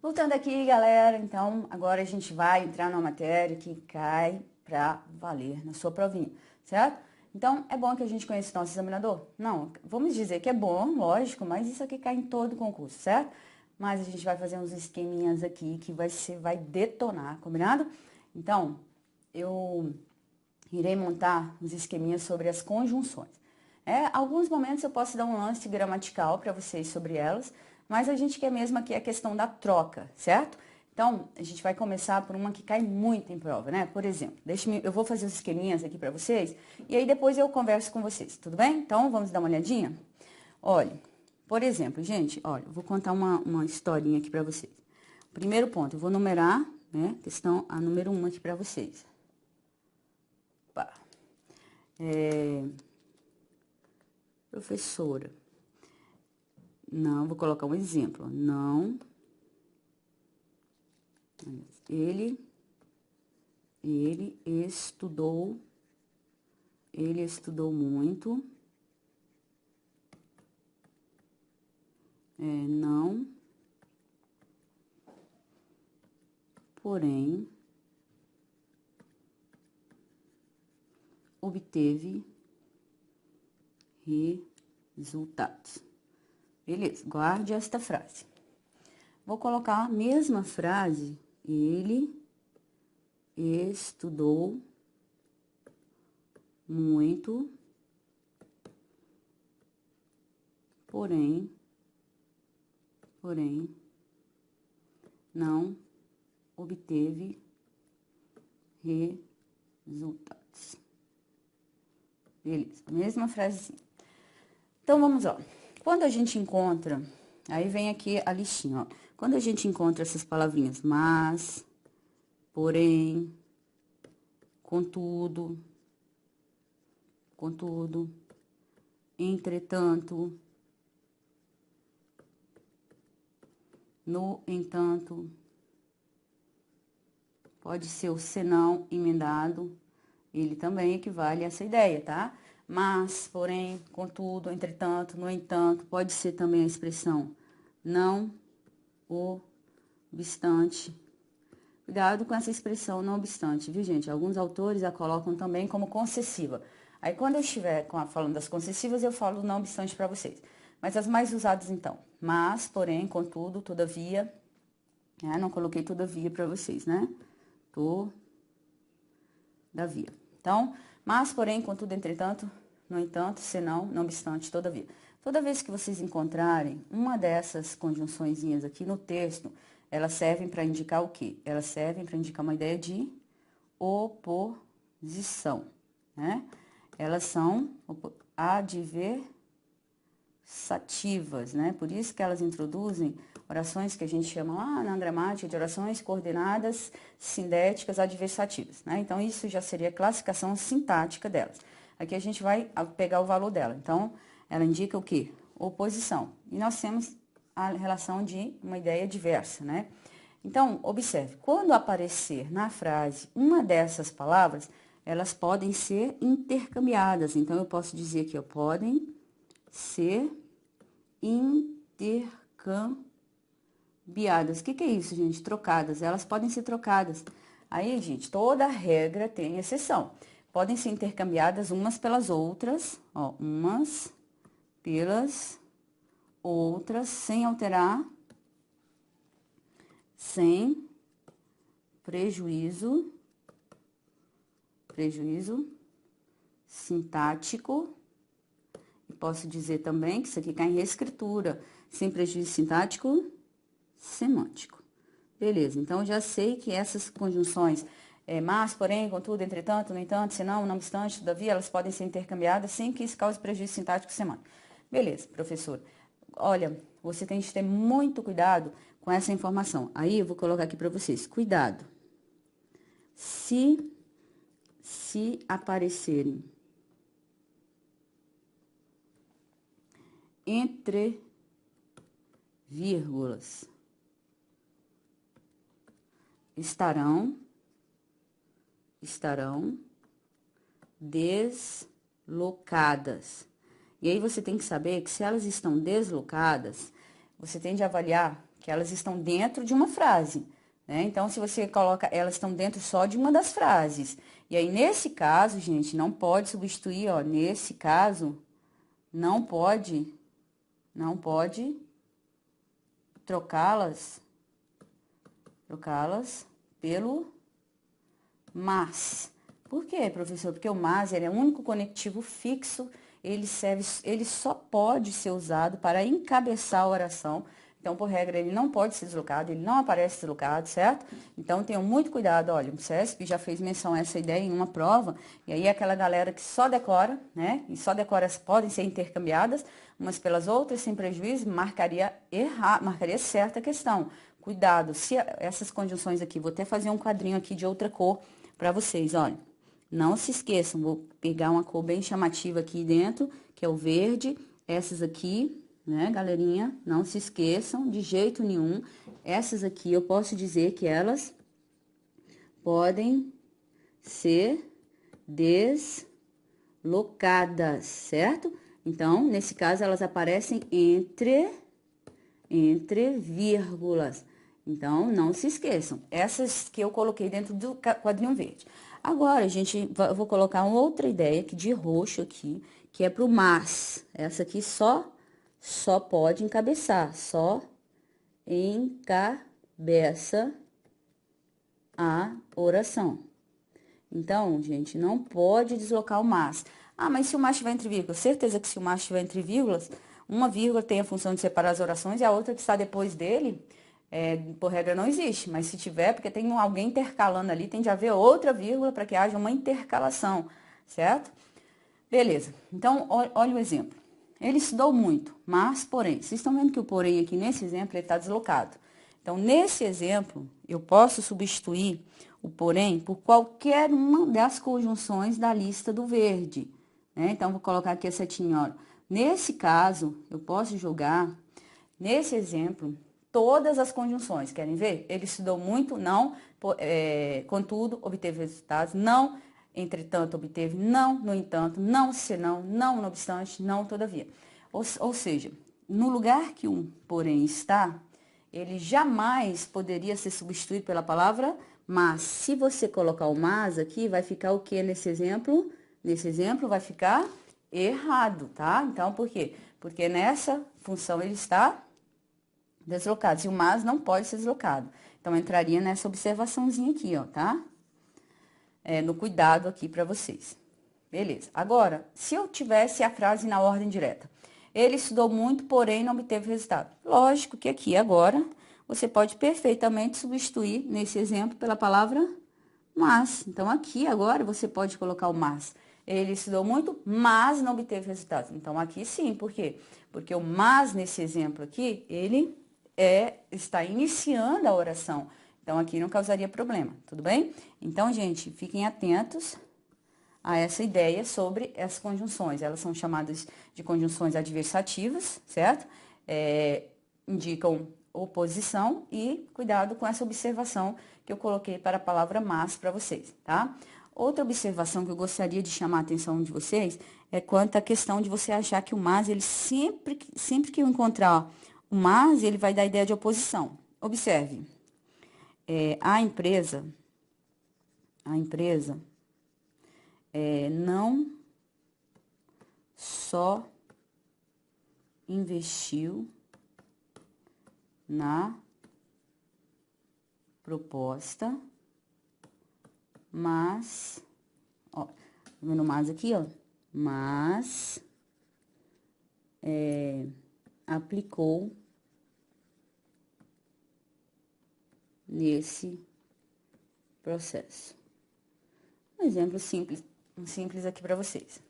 Voltando aqui, galera, então agora a gente vai entrar numa matéria que cai pra valer na sua provinha, certo? Então, é bom que a gente conheça o nosso examinador? Não, vamos dizer que é bom, lógico, mas isso aqui cai em todo concurso, certo? Mas a gente vai fazer uns esqueminhas aqui que vai detonar, combinado? Então, eu irei montar uns esqueminhas sobre as conjunções. Alguns momentos eu posso dar um lance gramatical para vocês sobre elas, mas a gente quer mesmo aqui a questão da troca, certo? Então, a gente vai começar por uma que cai muito em prova, né? Por exemplo, eu vou fazer os esqueminhas aqui para vocês, e aí depois eu converso com vocês, tudo bem? Então, vamos dar uma olhadinha? Olha, por exemplo, gente, olha, eu vou contar uma historinha aqui para vocês. Primeiro ponto, eu vou numerar, né, questão a número 1 aqui para vocês. Opa. Professora, não, vou colocar um exemplo, não, ele estudou muito, não, porém, obteve resultados. Beleza, guarde esta frase. Vou colocar a mesma frase, ele estudou muito, porém, não obteve resultados. Beleza, mesma frasezinha. Então, vamos lá. Quando a gente encontra, aí vem aqui a listinha, ó. Quando a gente encontra essas palavrinhas, mas, porém, contudo, entretanto, no entanto, pode ser o senão emendado, ele também equivale a essa ideia, tá? Mas, porém, contudo, entretanto, no entanto, pode ser também a expressão não obstante. Cuidado com essa expressão não obstante, viu, gente? Alguns autores a colocam também como concessiva. Aí, quando eu estiver falando das concessivas, eu falo não obstante para vocês. Mas as mais usadas, então, mas, porém, contudo, todavia, não coloquei todavia para vocês, né? Todavia. Então, mas, porém, contudo, entretanto, no entanto, senão, não obstante, todavia. Toda vez que vocês encontrarem uma dessas conjunçõezinhas aqui no texto, elas servem para indicar o quê? Elas servem para indicar uma ideia de oposição, né? Elas são adversativas, né? Por isso que elas introduzem orações que a gente chama lá na gramática de orações coordenadas sindéticas adversativas, né? Então, isso já seria a classificação sintática delas. Aqui a gente vai pegar o valor dela. Então, ela indica o quê? Oposição. E nós temos a relação de uma ideia diversa, né? Então, observe, quando aparecer na frase uma dessas palavras, elas podem ser intercambiadas. Então, eu posso dizer que podem ser intercambiadas. O que é isso, gente? Trocadas. Elas podem ser trocadas. Aí, gente, toda regra tem exceção. Podem ser intercambiadas umas pelas outras, ó, umas pelas outras, sem alterar, sem prejuízo sintático. E posso dizer também que isso aqui cai em reescritura, sem prejuízo sintático, semântico. Beleza, então já sei que essas conjunções, mas, porém, contudo, entretanto, no entanto, senão, não obstante, todavia, elas podem ser intercambiadas sem que isso cause prejuízo sintático semântico. Beleza, professor. Olha, você tem que ter muito cuidado com essa informação. Aí, eu vou colocar aqui para vocês. Cuidado. Se aparecerem entre vírgulas, estarão deslocadas. E aí, você tem que saber que se elas estão deslocadas, você tem de avaliar que elas estão dentro de uma frase, né? Então, se você coloca, elas estão dentro só de uma das frases. E aí, nesse caso, gente, não pode substituir, ó, nesse caso, não pode trocá-las pelo mas. Por quê, professor? Porque o mas, ele é o único conectivo fixo, ele só pode ser usado para encabeçar a oração. Então, por regra, ele não pode ser deslocado, ele não aparece deslocado, certo? Então, tenham muito cuidado. Olha, o CESP já fez menção a essa ideia em uma prova, e aí aquela galera que só decora, né? E só decora podem ser intercambiadas umas pelas outras, sem prejuízo, marcaria certa a questão. Cuidado, se essas conjunções aqui, vou até fazer um quadrinho aqui de outra cor para vocês, olha. Não se esqueçam, vou pegar uma cor bem chamativa aqui dentro, que é o verde, essas aqui, né, galerinha? Não se esqueçam de jeito nenhum. Essas aqui eu posso dizer que elas podem ser deslocadas, certo? Então, nesse caso, elas aparecem entre vírgulas. Então, não se esqueçam. Essas que eu coloquei dentro do quadrinho verde. Agora, gente, eu vou colocar uma outra ideia aqui de roxo aqui, que é pro mas. Essa aqui só pode encabeçar, só encabeça a oração. Então, gente, não pode deslocar o mas. Ah, mas se o mas estiver entre vírgulas? Certeza que se o mas estiver entre vírgulas, uma vírgula tem a função de separar as orações e a outra que está depois dele, por regra, não existe. Mas se tiver, porque tem alguém intercalando ali, tem de haver outra vírgula para que haja uma intercalação, certo? Beleza. Então, olha o exemplo. Ele estudou muito, mas, porém, vocês estão vendo que o porém aqui nesse exemplo, ele está deslocado. Então, nesse exemplo, eu posso substituir o porém por qualquer uma das conjunções da lista do verde, né? Então, vou colocar aqui a setinha, ó. Nesse caso, eu posso jogar, nesse exemplo, todas as conjunções. Querem ver? Ele estudou muito, não, contudo, obteve resultados, não, entretanto, obteve, não, no entanto, não, senão, não, não obstante, não, todavia. Ou seja, no lugar que um porém está, ele jamais poderia ser substituído pela palavra mas. Se você colocar o mas aqui, vai ficar o que nesse exemplo? Nesse exemplo, vai ficar errado, tá? Então, por quê? Porque nessa função ele está deslocado. E o mas não pode ser deslocado. Então, entraria nessa observaçãozinha aqui, ó, tá? No cuidado aqui para vocês. Beleza. Agora, se eu tivesse a frase na ordem direta. Ele estudou muito, porém não obteve resultado. Lógico que aqui agora você pode perfeitamente substituir nesse exemplo pela palavra mas. Então, aqui agora você pode colocar o mas. Ele estudou muito, mas não obteve resultado. Então, aqui sim, por quê? Porque o mas nesse exemplo aqui, ele está iniciando a oração. Então, aqui não causaria problema, tudo bem? Então, gente, fiquem atentos a essa ideia sobre as conjunções. Elas são chamadas de conjunções adversativas, certo? Indicam oposição e cuidado com essa observação que eu coloquei para a palavra mas para vocês, tá? Outra observação que eu gostaria de chamar a atenção de vocês é quanto à questão de você achar que o mas, ele sempre que eu encontrar o mas, ele vai dar ideia de oposição. Observe, a empresa não só investiu na proposta, mas, ó, tá vendo mais aqui, ó? Mas aplicou nesse processo. Um exemplo simples aqui para vocês.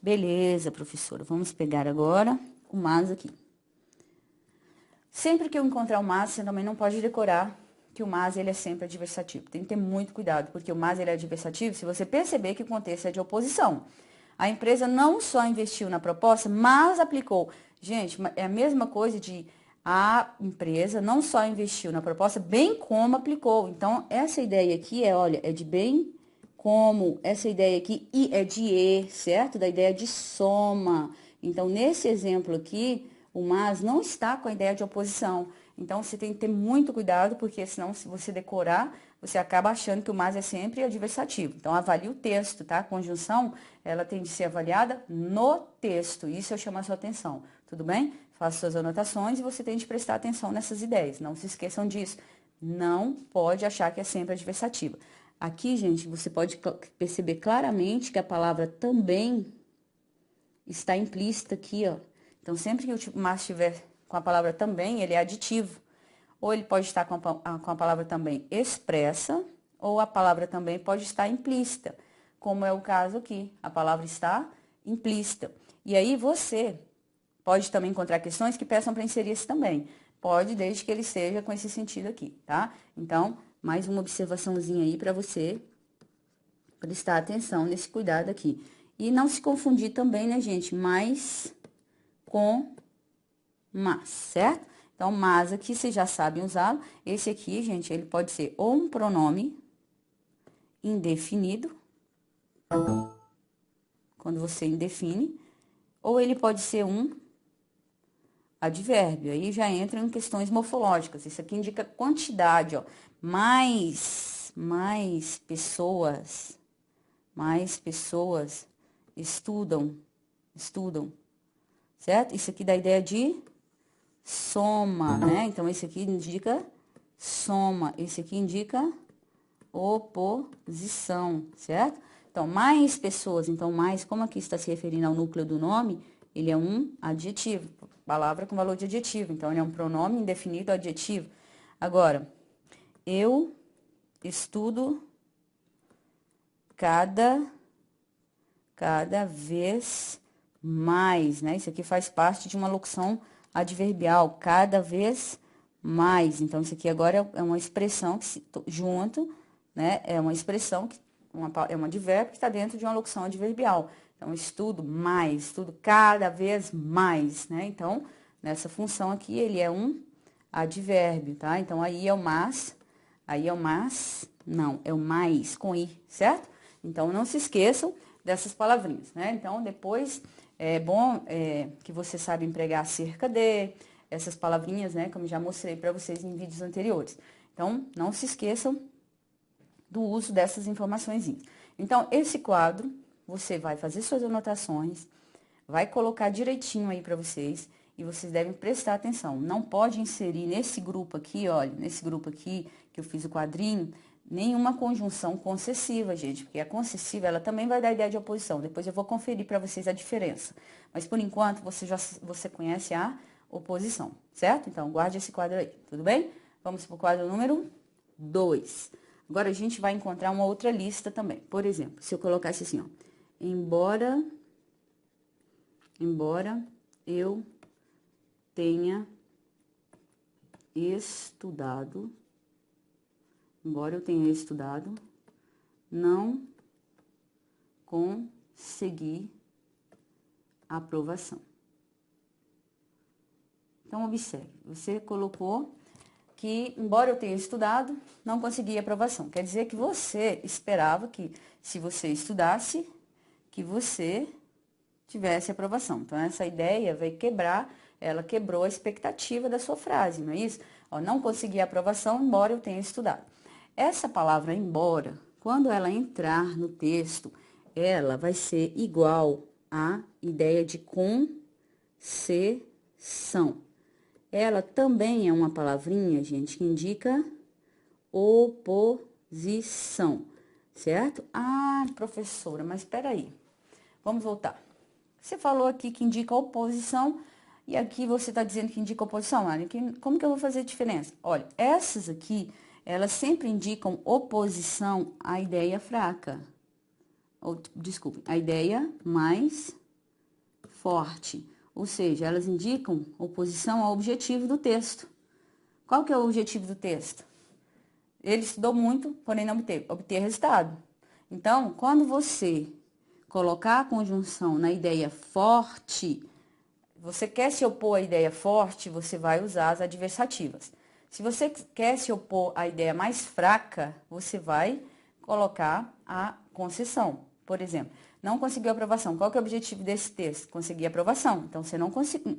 Beleza, professora, vamos pegar agora o mas aqui. Sempre que eu encontrar o mas, você também não pode decorar que o mas, ele é sempre adversativo. Tem que ter muito cuidado, porque o mas, ele é adversativo se você perceber que o contexto é de oposição. A empresa não só investiu na proposta, mas aplicou. Gente, é a mesma coisa de a empresa não só investiu na proposta, bem como aplicou. Então, essa ideia aqui olha, é de bem como. Essa ideia aqui é de e, certo? Da ideia de soma. Então, nesse exemplo aqui, o mas não está com a ideia de oposição. Então, você tem que ter muito cuidado, porque senão, se você decorar, você acaba achando que o mas é sempre adversativo. Então, avalie o texto, tá? A conjunção, ela tem de ser avaliada no texto. Isso eu chamo a sua atenção, tudo bem? Faça suas anotações e você tem de prestar atenção nessas ideias. Não se esqueçam disso. Não pode achar que é sempre adversativa. Aqui, gente, você pode perceber claramente que a palavra também está implícita aqui, ó. Então, sempre que o mas estiver com a palavra também, ele é aditivo. Ou ele pode estar com a palavra também expressa, ou a palavra também pode estar implícita, como é o caso aqui. A palavra está implícita. E aí, você pode também encontrar questões que peçam para inserir esse também. Pode, desde que ele seja com esse sentido aqui, tá? Então, mais uma observaçãozinha aí para você prestar atenção nesse cuidado aqui. E não se confundir também, né, gente? Mais com mas, certo? Então, mas aqui vocês já sabem usá-lo. Esse aqui, gente, ele pode ser ou um pronome indefinido, quando você indefine, ou ele pode ser um advérbio. Aí já entra em questões morfológicas. Isso aqui indica quantidade, ó. Mais pessoas estudam, certo? Isso aqui dá a ideia de soma, né? Então, esse aqui indica soma, esse aqui indica oposição, certo? Então, mais pessoas, então, mais, como aqui está se referindo ao núcleo do nome, ele é um adjetivo, palavra com valor de adjetivo, então, ele é um pronome indefinido adjetivo. Agora, eu estudo cada vez mais, né? Isso aqui faz parte de uma locução adverbial, cada vez mais. Então, isso aqui agora é uma expressão que se junto, né? É uma expressão que é um advérbio que está dentro de uma locução adverbial. Então, estudo mais, estudo cada vez mais, né? Então, nessa função aqui, ele é um advérbio, tá? Então, aí é o mas, não, é o mais com i, certo? Então, não se esqueçam dessas palavrinhas, né? Então, depois, é bom que você saiba empregar cerca de, essas palavrinhas, né? Como já mostrei para vocês em vídeos anteriores. Então, não se esqueçam do uso dessas informações. Então, esse quadro, você vai fazer suas anotações, vai colocar direitinho aí para vocês, e vocês devem prestar atenção. Não pode inserir nesse grupo aqui, olha, nesse grupo aqui, que eu fiz o quadrinho, nenhuma conjunção concessiva, gente, porque a concessiva, ela também vai dar ideia de oposição. Depois eu vou conferir para vocês a diferença. Mas, por enquanto, você conhece a oposição, certo? Então, guarde esse quadro aí, tudo bem? Vamos para o quadro número 2. Agora, a gente vai encontrar uma outra lista também. Por exemplo, se eu colocasse assim, ó, embora eu tenha estudado, não consegui aprovação. Então, observe, você colocou que, embora eu tenha estudado, não consegui aprovação. Quer dizer que você esperava que, se você estudasse, que você tivesse aprovação. Então, essa ideia vai quebrar, ela quebrou a expectativa da sua frase, não é isso? Ó, não consegui aprovação, embora eu tenha estudado. Essa palavra embora, quando ela entrar no texto, ela vai ser igual à ideia de concessão. Ela também é uma palavrinha, gente, que indica oposição, certo? Ah, professora, mas espera aí. Vamos voltar. Você falou aqui que indica oposição e aqui você está dizendo que indica oposição, Ana. Como que eu vou fazer a diferença? Olha, essas aqui, elas sempre indicam oposição à ideia fraca. Desculpe, a ideia mais forte. Ou seja, elas indicam oposição ao objetivo do texto. Qual que é o objetivo do texto? Ele estudou muito, porém não obter resultado. Então, quando você colocar a conjunção na ideia forte, você quer se opor à ideia forte, você vai usar as adversativas. Se você quer se opor à ideia mais fraca, você vai colocar a concessão. Por exemplo, não conseguiu aprovação. Qual que é o objetivo desse texto? Conseguir aprovação. Então, você não conseguiu.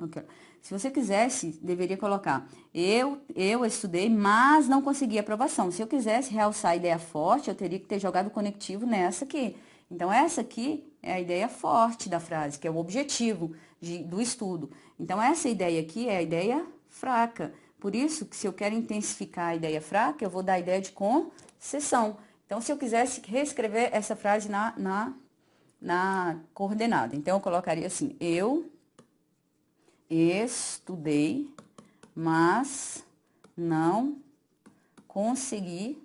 Se você quisesse, deveria colocar: eu estudei, mas não consegui aprovação. Se eu quisesse realçar a ideia forte, eu teria que ter jogado o conectivo nessa aqui. Então, essa aqui é a ideia forte da frase, que é o objetivo do estudo. Então, essa ideia aqui é a ideia fraca. Por isso, que se eu quero intensificar a ideia fraca, eu vou dar a ideia de concessão. Então, se eu quisesse reescrever essa frase na coordenada, então, eu colocaria assim: eu estudei, mas não consegui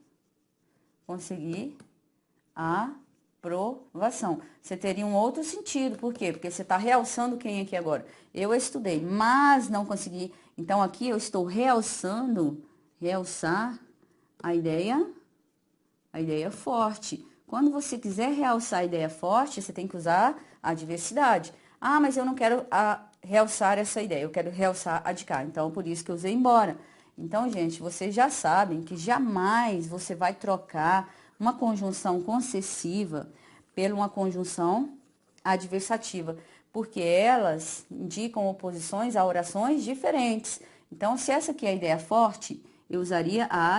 aprovação. Você teria um outro sentido. Por quê? Porque você está realçando quem aqui agora? Eu estudei, mas não consegui. Então, aqui eu estou realçar a ideia forte. Quando você quiser realçar a ideia forte, você tem que usar a adversidade. Ah, mas eu não quero realçar essa ideia, eu quero realçar a de cá. Então, por isso que eu usei embora. Então, gente, vocês já sabem que jamais você vai trocar uma conjunção concessiva por uma conjunção adversativa, porque elas indicam oposições a orações diferentes. Então, se essa aqui é a ideia forte, eu usaria a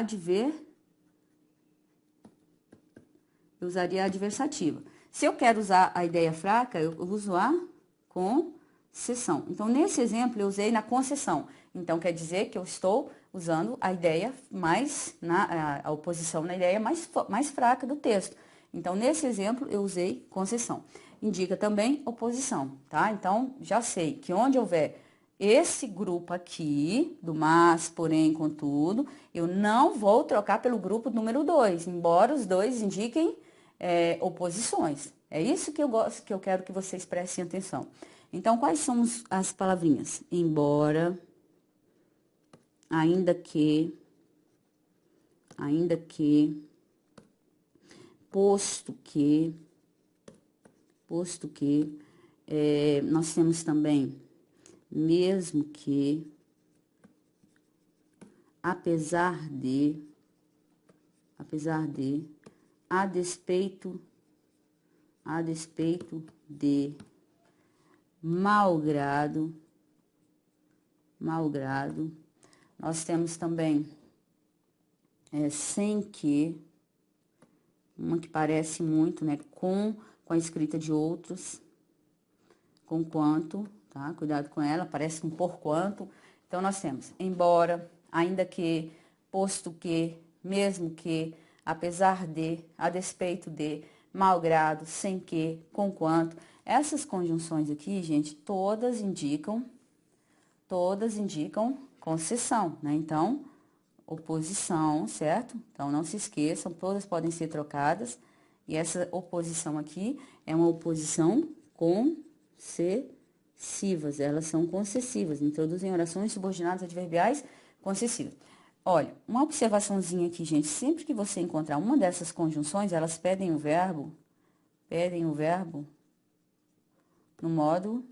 adversativa. Se eu quero usar a ideia fraca, eu uso a concessão. Então, nesse exemplo, eu usei na concessão. Então, quer dizer que eu estou usando a ideia a oposição na ideia mais fraca do texto. Então, nesse exemplo, eu usei concessão. Indica também oposição, tá? Então, já sei que onde houver esse grupo aqui, do mas, porém, contudo, eu não vou trocar pelo grupo número 2, embora os dois indiquem oposições. É isso que eu quero que vocês prestem atenção. Então, quais são as palavrinhas? Embora, ainda que, posto que, nós temos também mesmo que, apesar de, a despeito de, malgrado. Nós temos também sem que, uma que parece muito, né, com a escrita de outros, com quanto, tá? Cuidado com ela, parece um porquanto. Então, nós temos embora, ainda que, posto que, mesmo que, apesar de, a despeito de, malgrado, sem que, conquanto. Essas conjunções aqui, gente, todas indicam concessão, né? Então, oposição, certo? Então, não se esqueçam, todas podem ser trocadas. E essa oposição aqui é uma oposição concessivas, elas são concessivas, introduzem orações subordinadas adverbiais concessivas. Olha, uma observaçãozinha aqui, gente, sempre que você encontrar uma dessas conjunções, elas pedem o verbo no modo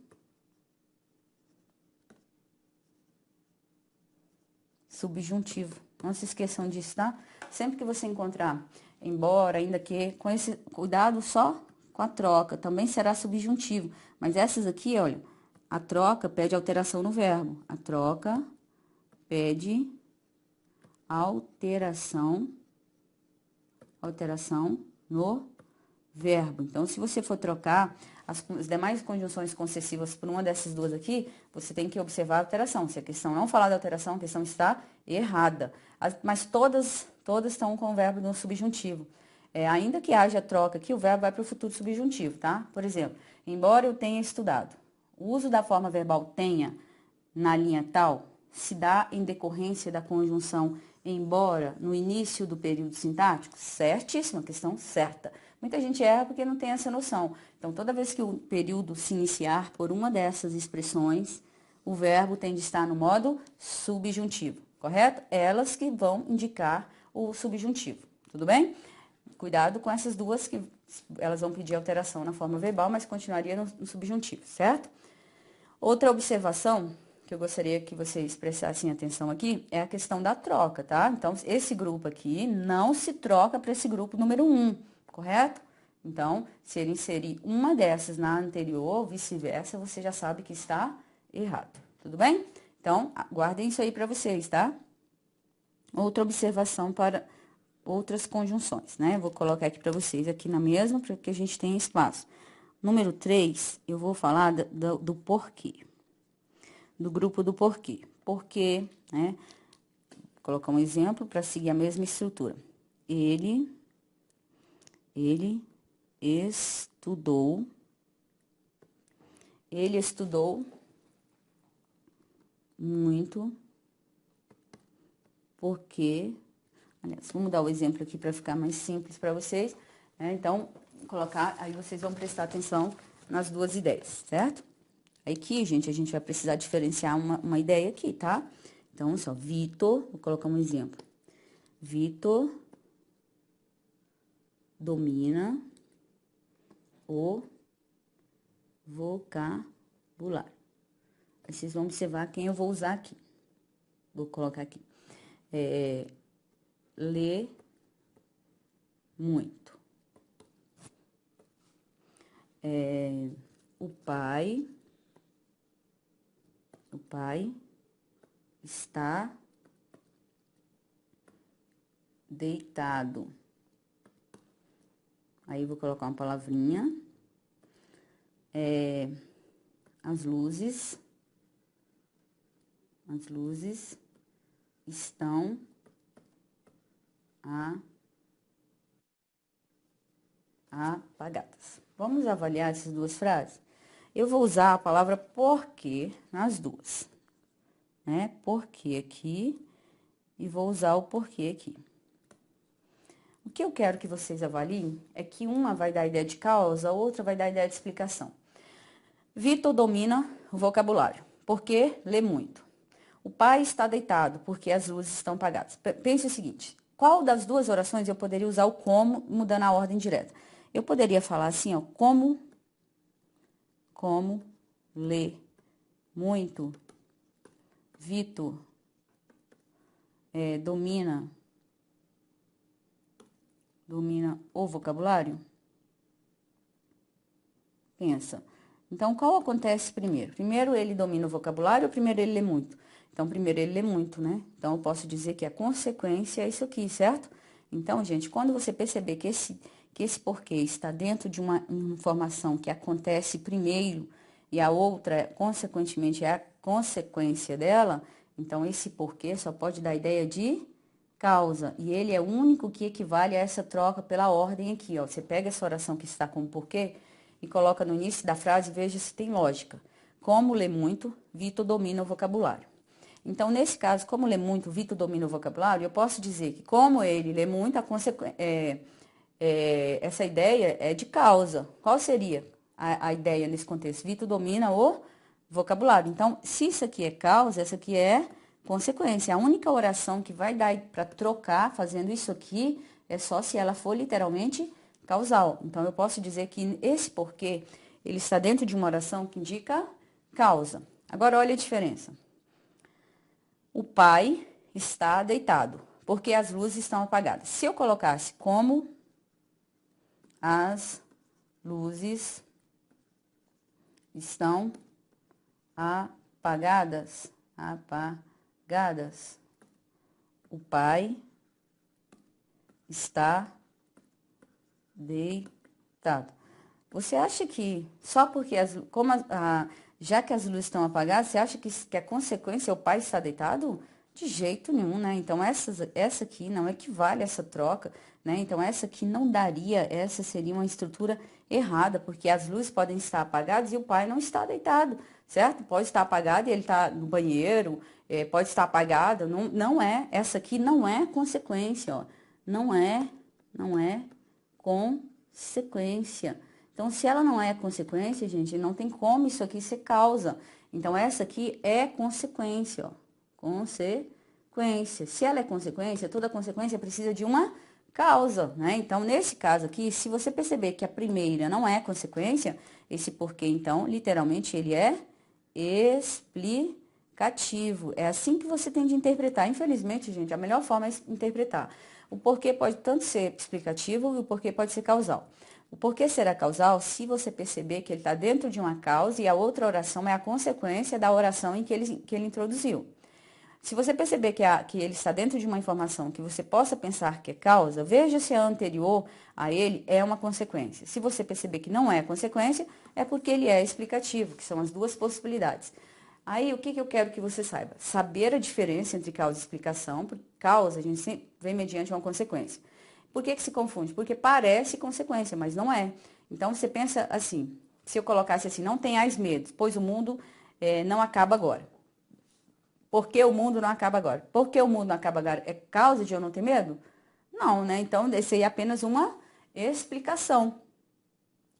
subjuntivo. Não se esqueçam disso, tá? Sempre que você encontrar embora, ainda que, com esse cuidado só com a troca, também será subjuntivo. Mas essas aqui, olha, a troca pede alteração no verbo. A troca pede alteração no verbo. Então, se você for trocar as demais conjunções concessivas por uma dessas duas aqui, você tem que observar a alteração. Se a questão não falar da alteração, a questão está errada. Mas todas estão com o verbo no subjuntivo. Ainda que haja troca aqui, o verbo vai para o futuro subjuntivo, tá? Por exemplo, embora eu tenha estudado. O uso da forma verbal tenha na linha tal se dá em decorrência da conjunção embora no início do período sintático? Certíssima, questão certa. Muita gente erra porque não tem essa noção. Então, toda vez que o período se iniciar por uma dessas expressões, o verbo tem de estar no modo subjuntivo, correto? Elas que vão indicar o subjuntivo, tudo bem? Cuidado com essas duas que elas vão pedir alteração na forma verbal, mas continuaria no subjuntivo, certo? Outra observação que eu gostaria que vocês prestassem atenção aqui é a questão da troca, tá? Então, esse grupo aqui não se troca para esse grupo número 1, correto? Então, se ele inserir uma dessas na anterior, ou vice-versa, você já sabe que está errado, tudo bem? Então, guardem isso aí para vocês, tá? Outra observação para outras conjunções, né? Vou colocar aqui para vocês, aqui na mesma, para que a gente tenha espaço. Número 3, eu vou falar do porquê. Do grupo do porquê. Porquê, né? Vou colocar um exemplo para seguir a mesma estrutura. Ele estudou muito porque, aliás, vamos dar o exemplo aqui para ficar mais simples para vocês, né? Então, colocar, aí vocês vão prestar atenção nas duas ideias, certo? Aqui, gente, a gente vai precisar diferenciar uma ideia aqui, tá? Então, só, Vitor, vou colocar um exemplo. Vitor domina o vocabulário. Aí vocês vão observar quem eu vou usar aqui. Vou colocar aqui. Lê muito. O pai está deitado. Aí, vou colocar uma palavrinha. As luzes estão apagadas. Vamos avaliar essas duas frases? Eu vou usar a palavra porquê nas duas, né? Porquê aqui e vou usar o porquê aqui. O que eu quero que vocês avaliem é que uma vai dar a ideia de causa, a outra vai dar a ideia de explicação. Vitor domina o vocabulário, porque lê muito. O pai está deitado, porque as luzes estão apagadas. Pense o seguinte, qual das duas orações eu poderia usar o como, mudando a ordem direta? Eu poderia falar assim, ó, como lê muito, Vitor domina o vocabulário? Pensa. Então, qual acontece primeiro? Primeiro ele domina o vocabulário ou primeiro ele lê muito? Então, primeiro ele lê muito, né? Então, eu posso dizer que a consequência é isso aqui, certo? Então, gente, quando você perceber que esse porquê está dentro de uma informação que acontece primeiro e a outra, consequentemente, é a consequência dela, então, esse porquê só pode dar ideia de causa. E ele é o único que equivale a essa troca pela ordem aqui, ó. Você pega essa oração que está como porquê e coloca no início da frase e veja se tem lógica. Como lê muito, Vitor domina o vocabulário. Então, nesse caso, como lê muito, Vitor domina o vocabulário, eu posso dizer que como ele lê muito, essa ideia é de causa. Qual seria a ideia nesse contexto? Vitor domina o vocabulário. Então, se isso aqui é causa, essa aqui é consequência. A única oração que vai dar para trocar fazendo isso aqui é só se ela for literalmente causal. Então, eu posso dizer que esse porquê, ele está dentro de uma oração que indica causa. Agora, olha a diferença. O pai está deitado, porque as luzes estão apagadas. Se eu colocasse como as luzes estão apagadas, o pai está deitado. Você acha que só porque já que as luzes estão apagadas, você acha que a consequência é o pai estar deitado? De jeito nenhum, né? Então, essa aqui não equivale a essa troca, né? Então, essa aqui não daria, essa seria uma estrutura errada, porque as luzes podem estar apagadas e o pai não está deitado, certo? Pode estar apagado e ele está no banheiro, pode estar apagado, não é, essa aqui não é consequência, ó. Não é consequência. Então, se ela não é consequência, gente, não tem como isso aqui ser causa. Então, essa aqui é consequência, ó. Consequência. Se ela é consequência, toda consequência precisa de uma causa, né? Então, nesse caso aqui, se você perceber que a primeira não é consequência, esse porquê, então, literalmente, ele é explicativo. É assim que você tem de interpretar. Infelizmente, gente, a melhor forma é interpretar. O porquê pode tanto ser explicativo e o porquê pode ser causal. O porquê será causal se você perceber que ele está dentro de uma causa e a outra oração é a consequência da oração em que ele introduziu. Se você perceber que ele está dentro de uma informação que você possa pensar que é causa, veja se a anterior a ele é uma consequência. Se você perceber que não é consequência, é porque ele é explicativo, que são as duas possibilidades. Aí, o que eu quero que você saiba? Saber a diferença entre causa e explicação. Porque causa, a gente sempre vem mediante uma consequência. Por que se confunde? Porque parece consequência, mas não é. Então, você pensa assim, se eu colocasse assim, não tenhais medo, pois o mundo não acaba agora. Por que o mundo não acaba agora? Por que o mundo não acaba agora? É causa de eu não ter medo? Não, né? Então, esse aí é apenas uma explicação.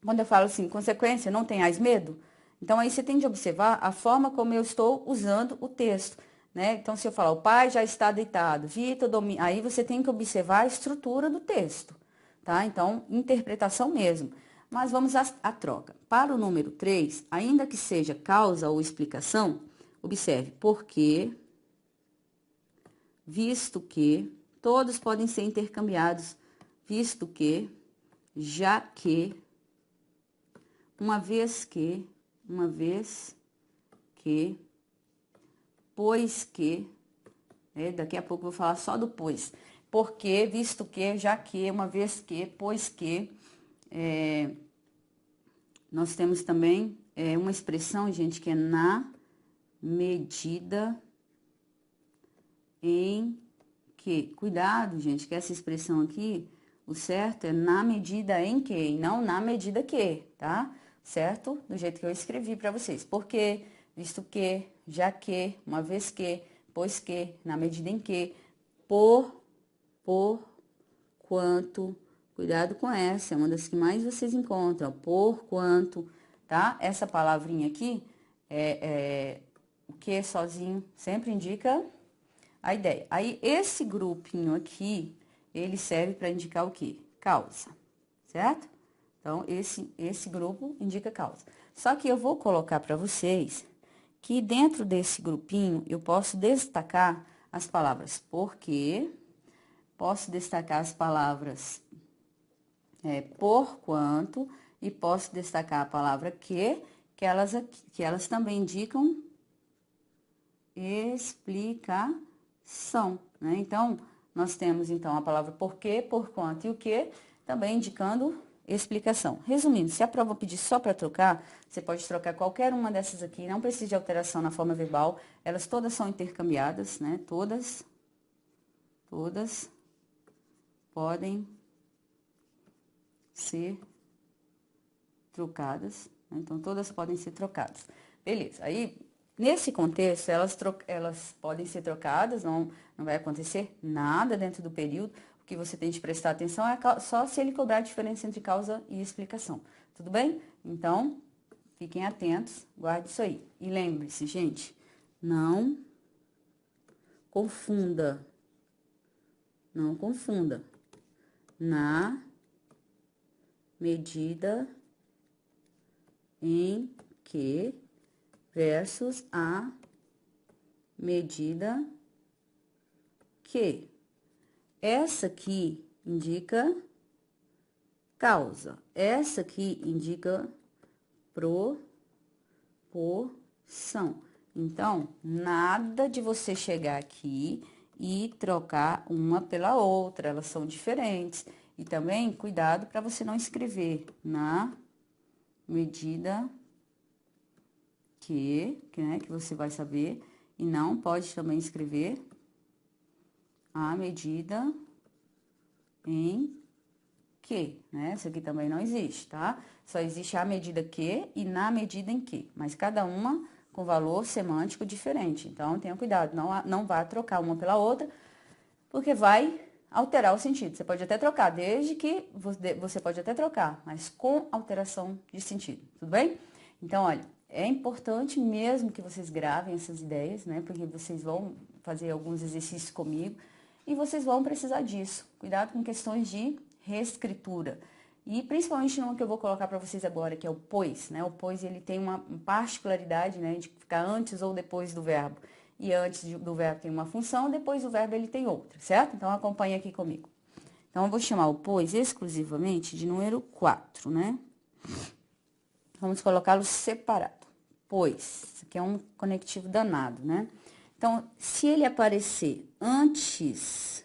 Quando eu falo assim, consequência, não tenhais medo. Então, aí você tem de observar a forma como eu estou usando o texto, né? Então, se eu falar, o pai já está deitado, Vitor domina, aí você tem que observar a estrutura do texto, tá? Então, interpretação mesmo. Mas vamos à troca. Para o número 3, ainda que seja causa ou explicação, observe, porque, visto que, todos podem ser intercambiados, visto que, já que, uma vez que, pois que, daqui a pouco eu vou falar só do pois, porque, visto que, já que, uma vez que, pois que, nós temos também uma expressão, gente, que é na medida em que, cuidado, gente, que essa expressão aqui, o certo é na medida em que, e não na medida que, tá? Certo? Do jeito que eu escrevi para vocês. Porque, visto que, já que, uma vez que, pois que, na medida em que, por, quanto, cuidado com essa, é uma das que mais vocês encontram, por quanto, tá? Essa palavrinha aqui, o que sozinho sempre indica a ideia. Aí, esse grupinho aqui, ele serve para indicar o quê? Causa, certo? Então, esse grupo indica causa. Só que eu vou colocar para vocês que dentro desse grupinho, eu posso destacar as palavras porque, posso destacar as palavras por quanto, e posso destacar a palavra que elas também indicam explicação, né? Então, nós temos, então, a palavra porquê, por quanto e o que, também indicando explicação. Resumindo, se a prova pedir só para trocar, você pode trocar qualquer uma dessas aqui, não precisa de alteração na forma verbal, elas todas são intercambiadas, né? Todas podem ser trocadas, né? Então, todas podem ser trocadas. Beleza, aí, nesse contexto, elas podem ser trocadas, não vai acontecer nada dentro do período. O que você tem de prestar atenção é só se ele cobrar a diferença entre causa e explicação. Tudo bem? Então, fiquem atentos, guarde isso aí. E lembre-se, gente, não confunda. Não confunda. Na medida em que versus a medida que. Essa aqui indica causa, essa aqui indica proporção. Então, nada de você chegar aqui e trocar uma pela outra, elas são diferentes. E também, cuidado para você não escrever na medida que você vai saber, e não pode também escrever a medida em que, né? Essa aqui também não existe, tá? Só existe a medida que e na medida em que, mas cada uma com valor semântico diferente. Então, tenha cuidado, não vá trocar uma pela outra, porque vai alterar o sentido. Você pode até trocar, desde que você pode até trocar, mas com alteração de sentido, tudo bem? Então, olha, é importante mesmo que vocês gravem essas ideias, né? Porque vocês vão fazer alguns exercícios comigo e vocês vão precisar disso. Cuidado com questões de reescritura. E principalmente numa que eu vou colocar para vocês agora, que é o pois, né? O pois, ele tem uma particularidade, né, de ficar antes ou depois do verbo. E antes do verbo tem uma função, depois do verbo ele tem outra, certo? Então, acompanhe aqui comigo. Então, eu vou chamar o pois exclusivamente de número 4, né? Vamos colocá-lo separado. Pois, isso aqui é um conectivo danado, né? Então, se ele aparecer antes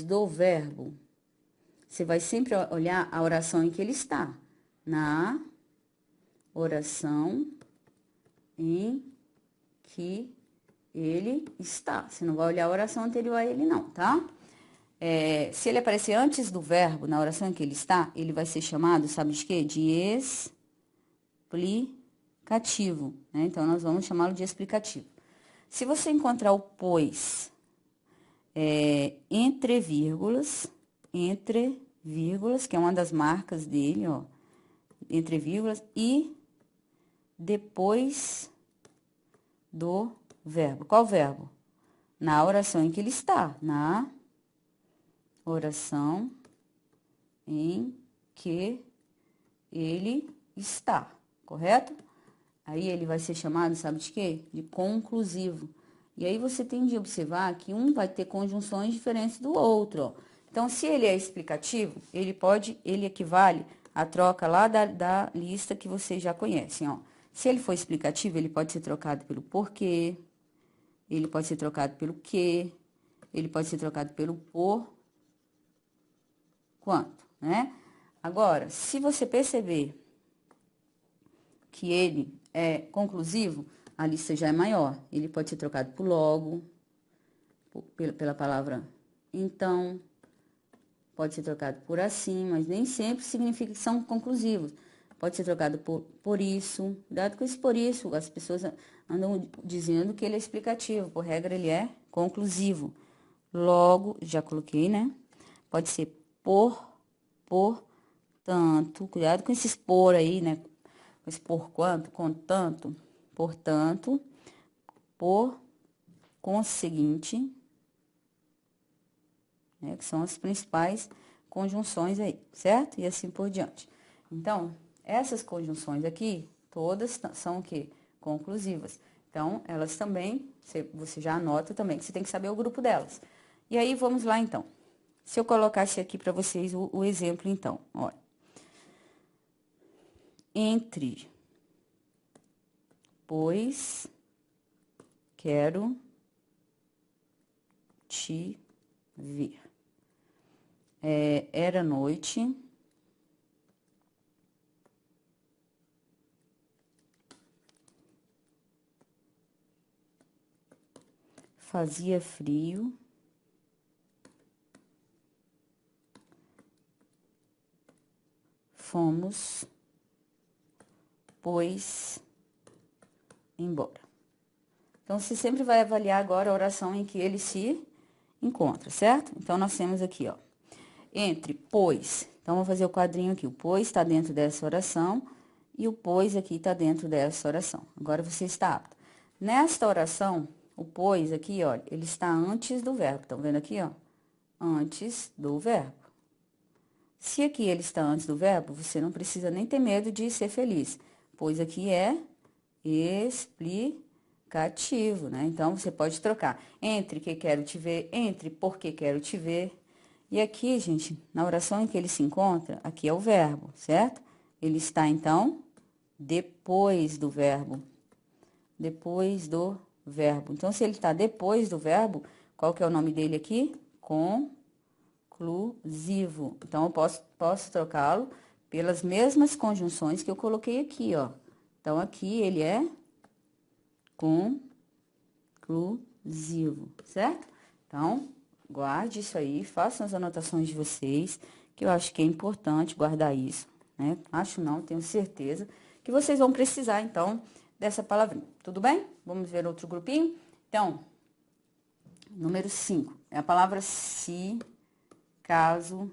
do verbo, você vai sempre olhar a oração em que ele está. Na oração em que ele está. Você não vai olhar a oração anterior a ele, não, tá? Se ele aparecer antes do verbo, na oração em que ele está, ele vai ser chamado, sabe de quê? De explicativo, né? Então, nós vamos chamá-lo de explicativo. Se você encontrar o pois entre vírgulas, que é uma das marcas dele, ó, entre vírgulas, e depois do verbo. Qual verbo? Na oração em que ele está. Na oração em que ele está, correto? Aí ele vai ser chamado, sabe de quê? De conclusivo. E aí você tem de observar que um vai ter conjunções diferentes do outro, ó. Então, se ele é explicativo, ele equivale à troca lá da lista que vocês já conhecem, ó. Se ele for explicativo, ele pode ser trocado pelo porquê, ele pode ser trocado pelo que, ele pode ser trocado pelo por quanto, né? Agora, se você perceber que ele é conclusivo, a lista já é maior. Ele pode ser trocado por logo, pela palavra então, pode ser trocado por assim, mas nem sempre significa que são conclusivos. Pode ser trocado por isso. Cuidado com esse por isso, as pessoas andam dizendo que ele é explicativo, por regra ele é conclusivo. Logo, já coloquei, né? Pode ser por tanto, cuidado com esses por aí, né? Com esse por quanto, contanto, portanto, por conseguinte, né? Que são as principais conjunções aí, certo? E assim por diante. Então, essas conjunções aqui, todas são o quê? Conclusivas. Então, elas também, você já anota também, que você tem que saber o grupo delas. E aí, vamos lá, então. Se eu colocasse aqui para vocês o exemplo, então, olha. Entre, pois, quero te ver. Era noite. Fazia frio. Fomos, pois, embora. Então, você sempre vai avaliar agora a oração em que ele se encontra, certo? Então, nós temos aqui, ó, entre pois. Então, vou fazer o quadrinho aqui. O pois está dentro dessa oração e o pois aqui está dentro dessa oração. Agora, você está apto. Nesta oração, o pois aqui, ó, ele está antes do verbo. Estão vendo aqui, ó? Antes do verbo. Se aqui ele está antes do verbo, você não precisa nem ter medo de ser feliz, pois aqui é explicativo, né? Então, você pode trocar entre que quero te ver, entre porque quero te ver. E aqui, gente, na oração em que ele se encontra, aqui é o verbo, certo? Ele está, então, depois do verbo. Depois do verbo. Então, se ele está depois do verbo, qual que é o nome dele aqui? Conclusivo. Então, eu posso trocá-lo pelas mesmas conjunções que eu coloquei aqui, ó. Então, aqui ele é conclusivo, certo? Então, guarde isso aí, façam as anotações de vocês, que eu acho que é importante guardar isso, né? Acho não, tenho certeza que vocês vão precisar, então, dessa palavrinha. Tudo bem? Vamos ver outro grupinho? Então, número 5, é a palavra se, caso,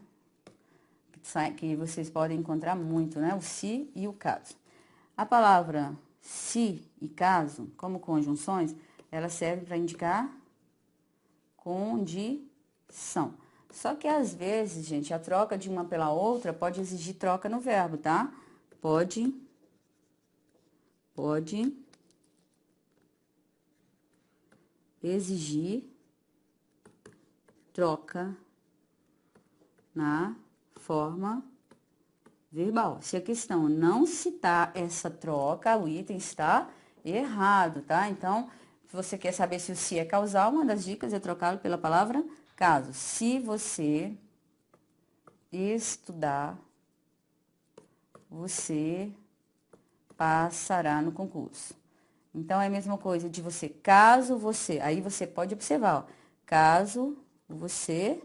que vocês podem encontrar muito, né? O se e o caso. A palavra se e caso, como conjunções, ela serve para indicar condição. Só que, às vezes, gente, a troca de uma pela outra pode exigir troca no verbo, tá? Pode exigir troca na forma verbal. Se a questão não citar essa troca, o item está errado, tá? Então, se você quer saber se o se é causal, uma das dicas é trocá-lo pela palavra caso. Se você estudar, você passará no concurso. Então, é a mesma coisa de você, caso você, aí você pode observar, ó, caso você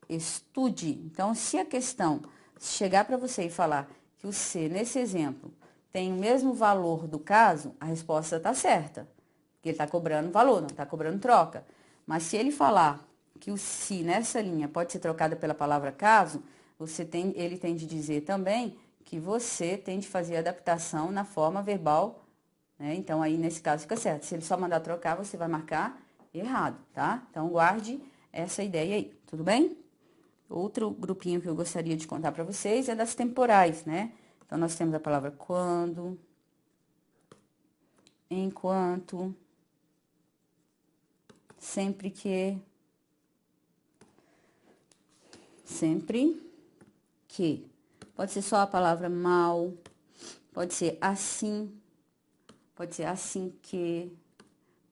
estude. Então, se a questão chegar para você e falar que o se, nesse exemplo, tem o mesmo valor do caso, a resposta está certa. Porque ele está cobrando valor, não está cobrando troca. Mas se ele falar que o se nessa linha pode ser trocada pela palavra caso, ele tem de dizer também que você tem de fazer adaptação na forma verbal, né? Então, aí, nesse caso, fica certo. Se ele só mandar trocar, você vai marcar errado, tá? Então, guarde essa ideia aí, tudo bem? Outro grupinho que eu gostaria de contar para vocês é das temporais, né? Então, nós temos a palavra quando, enquanto, sempre que, pode ser só a palavra mal, pode ser assim que,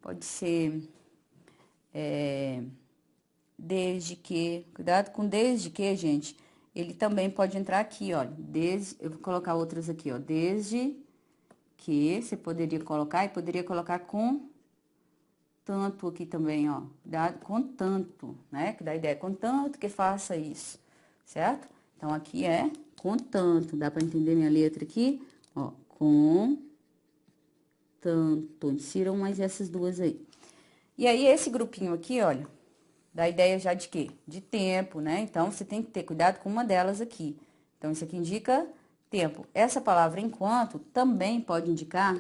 pode ser desde que, cuidado com desde que, gente, ele também pode entrar aqui, ó, eu vou colocar outras aqui, ó, desde que, você poderia colocar, e poderia colocar com tanto aqui também, ó, cuidado com tanto, né, que dá ideia, com tanto que faça isso, certo? Então, aqui é com tanto, dá pra entender minha letra aqui? Ó, com tanto, insiram mais essas duas aí. E aí, esse grupinho aqui, olha, dá ideia já de quê? De tempo, né? Então, você tem que ter cuidado com uma delas aqui. Então, isso aqui indica tempo. Essa palavra enquanto também pode indicar,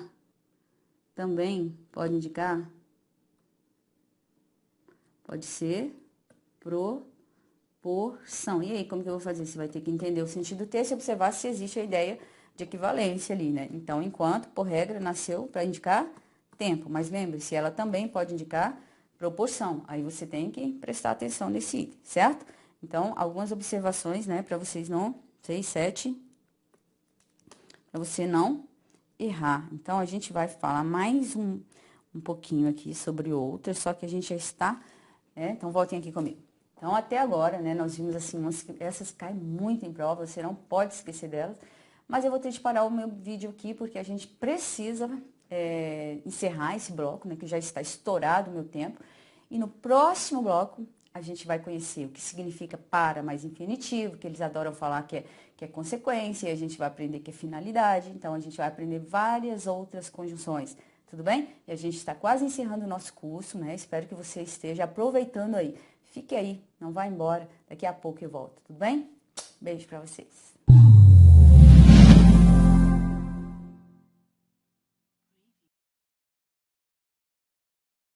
pode ser proporção. E aí, como que eu vou fazer? Você vai ter que entender o sentido do texto e observar se existe a ideia de equivalência ali, né? Então, enquanto, por regra, nasceu para indicar tempo. Mas lembre-se, ela também pode indicar proporção. Aí você tem que prestar atenção nesse item, certo? Então, algumas observações, né, para vocês não, 6, 7, para você não errar. Então, a gente vai falar mais um pouquinho aqui sobre outras, só que a gente já está, né? Então, voltem aqui comigo. Então, até agora, né, nós vimos assim, essas caem muito em prova, você não pode esquecer delas, mas eu vou ter de parar o meu vídeo aqui, porque a gente precisa encerrar esse bloco, né, que já está estourado o meu tempo, e no próximo bloco a gente vai conhecer o que significa para mais infinitivo, que eles adoram falar que é consequência, e a gente vai aprender que é finalidade, então a gente vai aprender várias outras conjunções, tudo bem? E a gente está quase encerrando o nosso curso, né? Espero que você esteja aproveitando aí. Fique aí, não vá embora, daqui a pouco eu volto, tudo bem? Beijo para vocês.